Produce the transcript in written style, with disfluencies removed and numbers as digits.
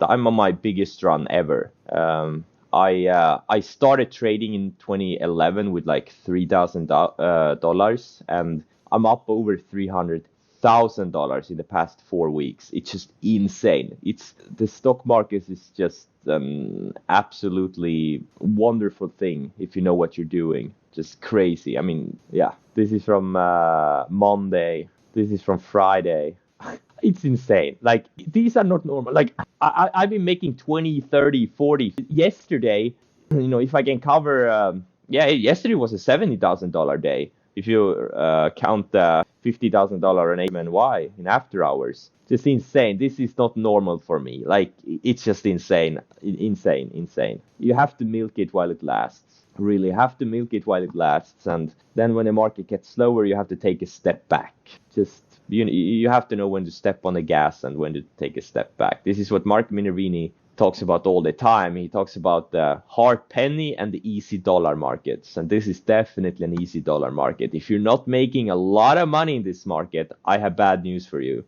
I'm on my biggest run ever. I started trading in 2011 with like $3,000, and I'm up over $300,000 in the past 4 weeks. It's just insane. It's the stock market is just an absolutely wonderful thing if you know what you're doing. Just crazy. I mean, yeah. This is from Monday. This is from Friday. It's insane. Like, these are not normal. Like, I've been making 20, 30, 40. Yesterday, if I can cover, yesterday was a $70,000 day. If you count the $50,000 in AMNY in after hours. Just insane. This is not normal for me. Like, it's just insane. Insane. You have to milk it while it lasts. Really have to milk it while it lasts. And then when the market gets slower, you have to take a step back. Just you have to know when to step on the gas and when to take a step back. This is what Mark Minervini talks about all the time. He talks about the hard penny and the easy dollar markets. And this is definitely an easy dollar market. If you're not making a lot of money in this market, I have bad news for you.